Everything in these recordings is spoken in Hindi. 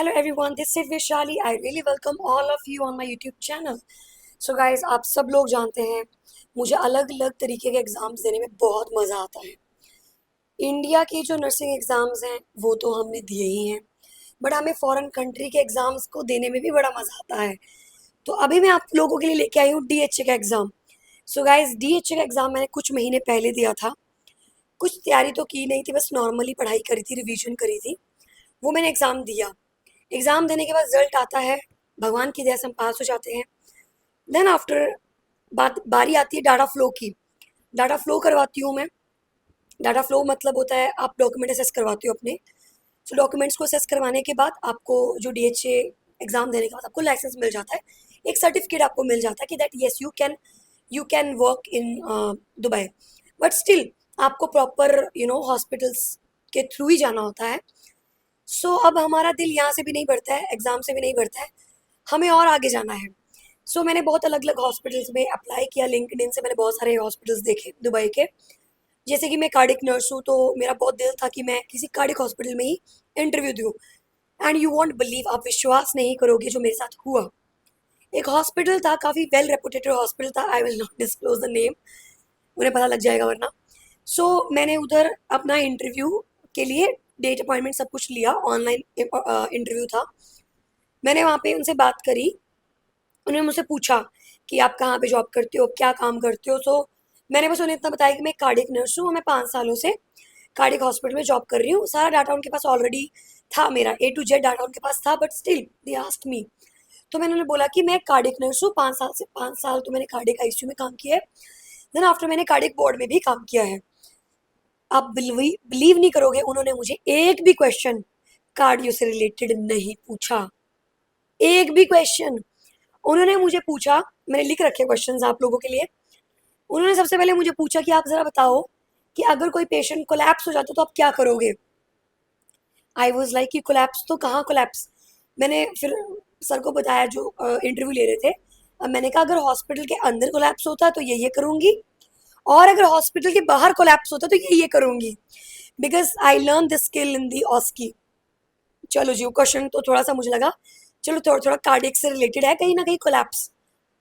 Hello everyone, this is Vishali. I really welcome all of you on my YouTube channel. So guys, आप सब लोग जानते हैं मुझे अलग अलग तरीके के एग्ज़ाम्स देने में बहुत मज़ा आता है। इंडिया के जो नर्सिंग एग्ज़ाम्स हैं वो तो हमने दिए ही हैं, बट हमें फॉरेन कंट्री के एग्ज़ाम्स को देने में भी बड़ा मज़ा आता है। तो अभी मैं आप लोगों के लिए लेके आई हूँ DHA का एग्ज़ाम। सो गाइस, DHA का एग्ज़ाम मैंने कुछ महीने पहले दिया था। कुछ तैयारी तो की नहीं थी, बस नॉर्मली पढ़ाई करी थी, रिवीजन करी थी। वो मैंने एग्ज़ाम दिया। एग्ज़ाम देने के बाद रिजल्ट आता है, भगवान की दया से हम पास हो जाते हैं। देन आफ्टर बारी आती है डाटा फ्लो की। डाटा फ्लो करवाती हूँ मैं। डाटा फ्लो मतलब होता है आप डॉक्यूमेंट असेस करवाते हो अपने। सो डॉक्यूमेंट्स को असेस करवाने के बाद आपको जो DHA एग्ज़ाम देने के बाद आपको लाइसेंस मिल जाता है। एक सर्टिफिकेट आपको मिल जाता है कि that yes you can work in Dubai. But still आपको प्रॉपर हॉस्पिटल्स के थ्रू ही जाना होता है। सो अब हमारा दिल यहाँ से भी नहीं भरता है, एग्ज़ाम से भी नहीं भरता है, हमें और आगे जाना है। सो मैंने बहुत अलग अलग हॉस्पिटल्स में अप्लाई किया, लिंक्डइन से मैंने बहुत सारे हॉस्पिटल्स देखे दुबई के। जैसे कि मैं कार्डिक नर्स हूँ, तो मेरा बहुत दिल था कि मैं किसी कार्डिक हॉस्पिटल में ही इंटरव्यू दूँ। एंड यू वॉन्ट बिलीव, आप विश्वास नहीं करोगे जो मेरे साथ हुआ। एक हॉस्पिटल था, काफ़ी वेल रेपुटेटेड हॉस्पिटल था, I will not disclose the name, उन्हें पता लग जाएगा वरना। सो मैंने उधर अपना इंटरव्यू के लिए डेट अपॉइंटमेंट सब कुछ लिया, ऑनलाइन इंटरव्यू था। मैंने वहाँ पे उनसे बात करी। उन्होंने मुझसे पूछा कि आप कहाँ पे जॉब करते हो, क्या काम करते हो। सो मैंने बस उन्हें इतना बताया कि मैं कार्डिक नर्स हूँ, मैं 5 सालों से कार्डिक हॉस्पिटल में जॉब कर रही हूँ। सारा डाटा उनके पास ऑलरेडी था, मेरा A to Z डाटा उनके पास था, but still they asked me. तो मैंने उन्हें बोला कि मैं कार्डिक नर्स हूँ, 5 साल तो मैंने कार्डिक ICU में काम किया है। देन आफ्टर मैंने कार्डिक बोर्ड में भी काम किया है। आप बिलीव नहीं करोगे, उन्होंने मुझे एक भी क्वेश्चन कार्डियो से रिलेटेड नहीं पूछा। एक भी क्वेश्चन उन्होंने मुझे पूछा, मैंने लिख रखे क्वेश्चंस आप लोगों के लिए। उन्होंने सबसे पहले मुझे पूछा कि आप ज़रा बताओ कि अगर कोई पेशेंट कोलैप्स हो जाता तो आप क्या करोगे। आई वॉज लाइक कि कोलैप्स तो कहाँ कोलैप्स। मैंने फिर सर को बताया जो इंटरव्यू ले रहे थे। अब मैंने कहा अगर हॉस्पिटल के अंदर कोलैप्स होता तो ये करूँगी, और अगर हॉस्पिटल के बाहर कोलैप्स होता तो ये करूँगी, because I learn this skill in the ऑस्की। चलो जी, वो क्वेश्चन तो थोड़ा सा मुझे लगा चलो थोड़ा थोड़ा कार्डियक से रिलेटेड है, कहीं ना कहीं कोलैप्स,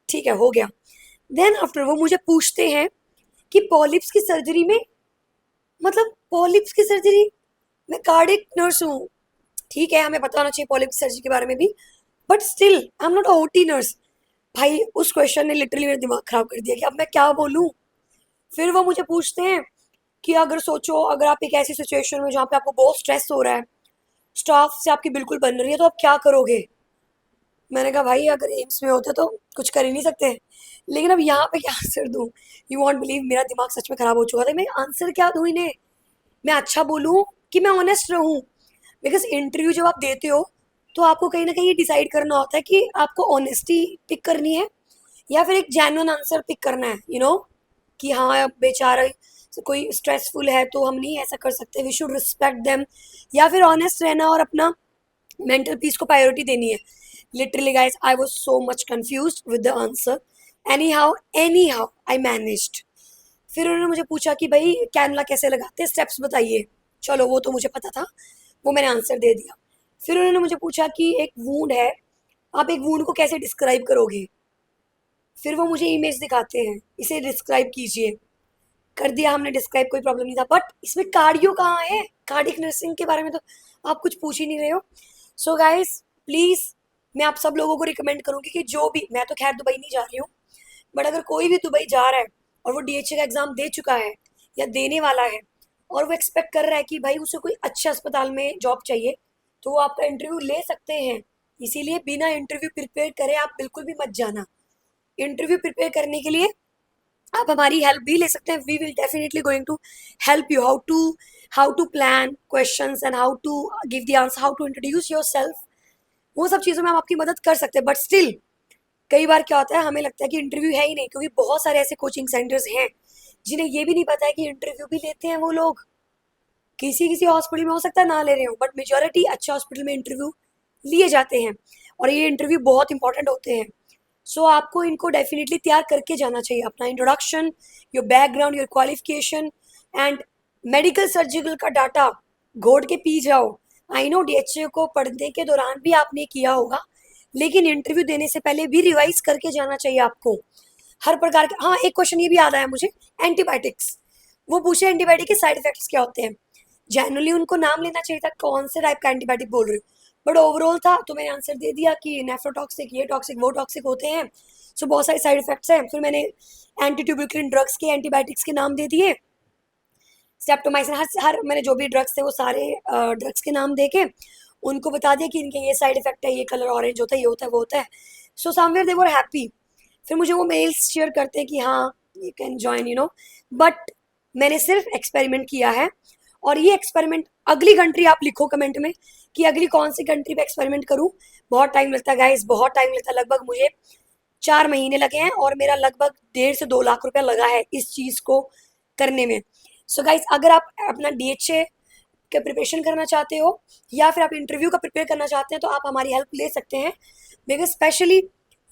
ठीक है, हो गया। देन आफ्टर वो मुझे पूछते हैं कि पॉलिप्स की सर्जरी में, मतलब पॉलिप्स की सर्जरी, मैं कार्डियक नर्स हूँ, ठीक है, हमें पता होना चाहिए पॉलिप्स सर्जरी के बारे में भी, but still I am not OT nurse. भाई उस क्वेश्चन ने लिटरली मेरा दिमाग खराब कर दिया कि अब मैं क्या बोलूँ। फिर वो मुझे पूछते हैं कि अगर सोचो, अगर आप एक ऐसी सिचुएशन में जहाँ पे आपको बहुत स्ट्रेस हो रहा है, स्टाफ से आपकी बिल्कुल बन रही है, तो आप क्या करोगे। मैंने कहा भाई अगर एम्स में होते तो कुछ कर ही नहीं सकते, लेकिन अब यहाँ पे क्या आंसर दूँ। यू वॉन्ट बिलीव, मेरा दिमाग सच में खराब हो चुका था, मैं आंसर क्या दूँ इन्हें। मैं अच्छा बोलूँ कि मैं ऑनेस्ट रहूँ, बिकॉज इंटरव्यू जब आप देते हो तो आपको कहीं ना कहीं ये डिसाइड करना होता है कि आपको ऑनेस्टी पिक करनी है या फिर एक जेन्युइन आंसर पिक करना है, कि हाँ बेचारा कोई स्ट्रेसफुल है तो हम नहीं ऐसा कर सकते, वी शुड रिस्पेक्ट देम, या फिर ऑनेस्ट रहना और अपना मेंटल पीस को प्रायोरिटी देनी है। Literally guys, I was so much confused with the answer. Any how I managed. फिर उन्होंने मुझे पूछा कि भाई कैनला कैसे लगाते हैं, स्टेप्स बताइए। चलो वो तो मुझे पता था, वो मैंने आंसर दे दिया। फिर उन्होंने मुझे पूछा कि एक वूंड है, आप एक वूंड को कैसे डिस्क्राइब करोगे। फिर वो मुझे इमेज दिखाते हैं, इसे डिस्क्राइब कीजिए। कर दिया हमने डिस्क्राइब, कोई प्रॉब्लम नहीं था, बट इसमें कार्डियो कहाँ है, कार्डिक नर्सिंग के बारे में तो आप कुछ पूछ ही नहीं रहे हो। सो गाइस प्लीज़, मैं आप सब लोगों को रिकमेंड करूँगी कि जो भी, मैं तो खैर दुबई नहीं जा रही हूँ, बट अगर कोई भी दुबई जा रहा है और वो DHA का एग्ज़ाम दे चुका है या देने वाला है, और वो एक्सपेक्ट कर रहा है कि भाई उसे कोई अच्छे अस्पताल में जॉब चाहिए, तो वो आपका इंटरव्यू ले सकते हैं। इसीलिए बिना इंटरव्यू प्रिपेयर करे आप बिल्कुल भी मत जाना। इंटरव्यू प्रिपेयर करने के लिए आप हमारी हेल्प भी ले सकते हैं। We will definitely going to help you how to plan questions and how to give the answer, how to introduce yourself. वो सब चीज़ों में हम आपकी मदद कर सकते हैं, बट स्टिल कई बार क्या होता है, हमें लगता है कि इंटरव्यू है ही नहीं, क्योंकि बहुत सारे ऐसे कोचिंग सेंटर्स हैं जिन्हें ये भी नहीं पता है कि इंटरव्यू भी लेते हैं वो लोग। किसी किसी हॉस्पिटल में हो सकता है ना ले रहे हो, बट मेजोरिटी अच्छे हॉस्पिटल में इंटरव्यू लिए जाते हैं, और ये इंटरव्यू बहुत इंपॉर्टेंट होते हैं। सो आपको इनको डेफिनेटली तैयार करके जाना चाहिए, अपना introduction, your background, your qualification, and medical surgical का डाटा घोट के पी जाओ। आई नो डीएचए को पढ़ने के दौरान भी आपने किया होगा, लेकिन इंटरव्यू देने से पहले भी रिवाइज करके जाना चाहिए आपको हर प्रकार के। हाँ, एक क्वेश्चन ये भी याद आया मुझे, एंटीबायोटिक्स। वो पूछे एंटीबायोटिक के साइड इफेक्ट्स क्या होते हैं। जनरली उनको नाम लेना चाहिए था कौन से टाइप का एंटीबायोटिक बोल रहे हो, बट ओवरऑल था तो मैंने आंसर दे दिया कि नेफ्रोटॉक्सिक, ये टॉक्सिक, वो टॉक्सिक होते हैं। सो बहुत सारे साइड इफेक्ट्स हैं। फिर मैंने एंटी ट्यूबरकुलिन ड्रग्स के, एंटीबायोटिक्स के नाम दे दिए, स्टेप्टोमाइसिन, हर मैंने जो भी ड्रग्स थे वो सारे ड्रग्स के नाम दे के उनको बता दिया कि इनके ये साइड इफेक्ट है, ये कलर ऑरेंज होता है, ये होता है, वो होता है। So somewhere they were happy. फिर मुझे वो मेल्स शेयर करते हैं कि हाँ यू कैन ज्वाइन, बट मैंने सिर्फ एक्सपेरिमेंट किया है। और ये एक्सपेरिमेंट, अगली कंट्री आप लिखो कमेंट में कि अगली कौन सी कंट्री पे एक्सपेरिमेंट करूं। बहुत टाइम लगता है गाइस, बहुत टाइम लगता है। लगभग मुझे 4 महीने लगे हैं और मेरा लगभग 1.5 से 2 लाख रुपया लगा है इस चीज़ को करने में। सो गाइस, अगर आप अपना डीएचए के प्रिपरेशन करना चाहते हो या फिर आप इंटरव्यू का प्रिपेयर करना चाहते हैं तो आप हमारी हेल्प ले सकते हैं। बिकॉज स्पेशली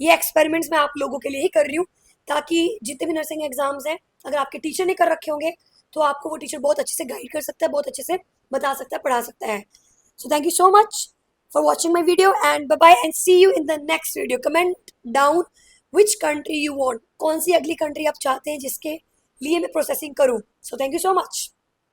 ये एक्सपेरिमेंट्स मैं आप लोगों के लिए ही कर रही हूँ, ताकि जितने भी नर्सिंग एग्जाम्स हैं, अगर आपके टीचर ने कर रखे होंगे तो आपको वो टीचर बहुत अच्छे से गाइड कर सकता है, बहुत अच्छे से बता सकता है, पढ़ा सकता है। So thank you so much for watching my video, and bye bye, and see you in the next video. Comment down which country you want, कौन सी अगली कंट्री आप चाहते हैं जिसके लिए मैं प्रोसेसिंग करूं। So thank you so much.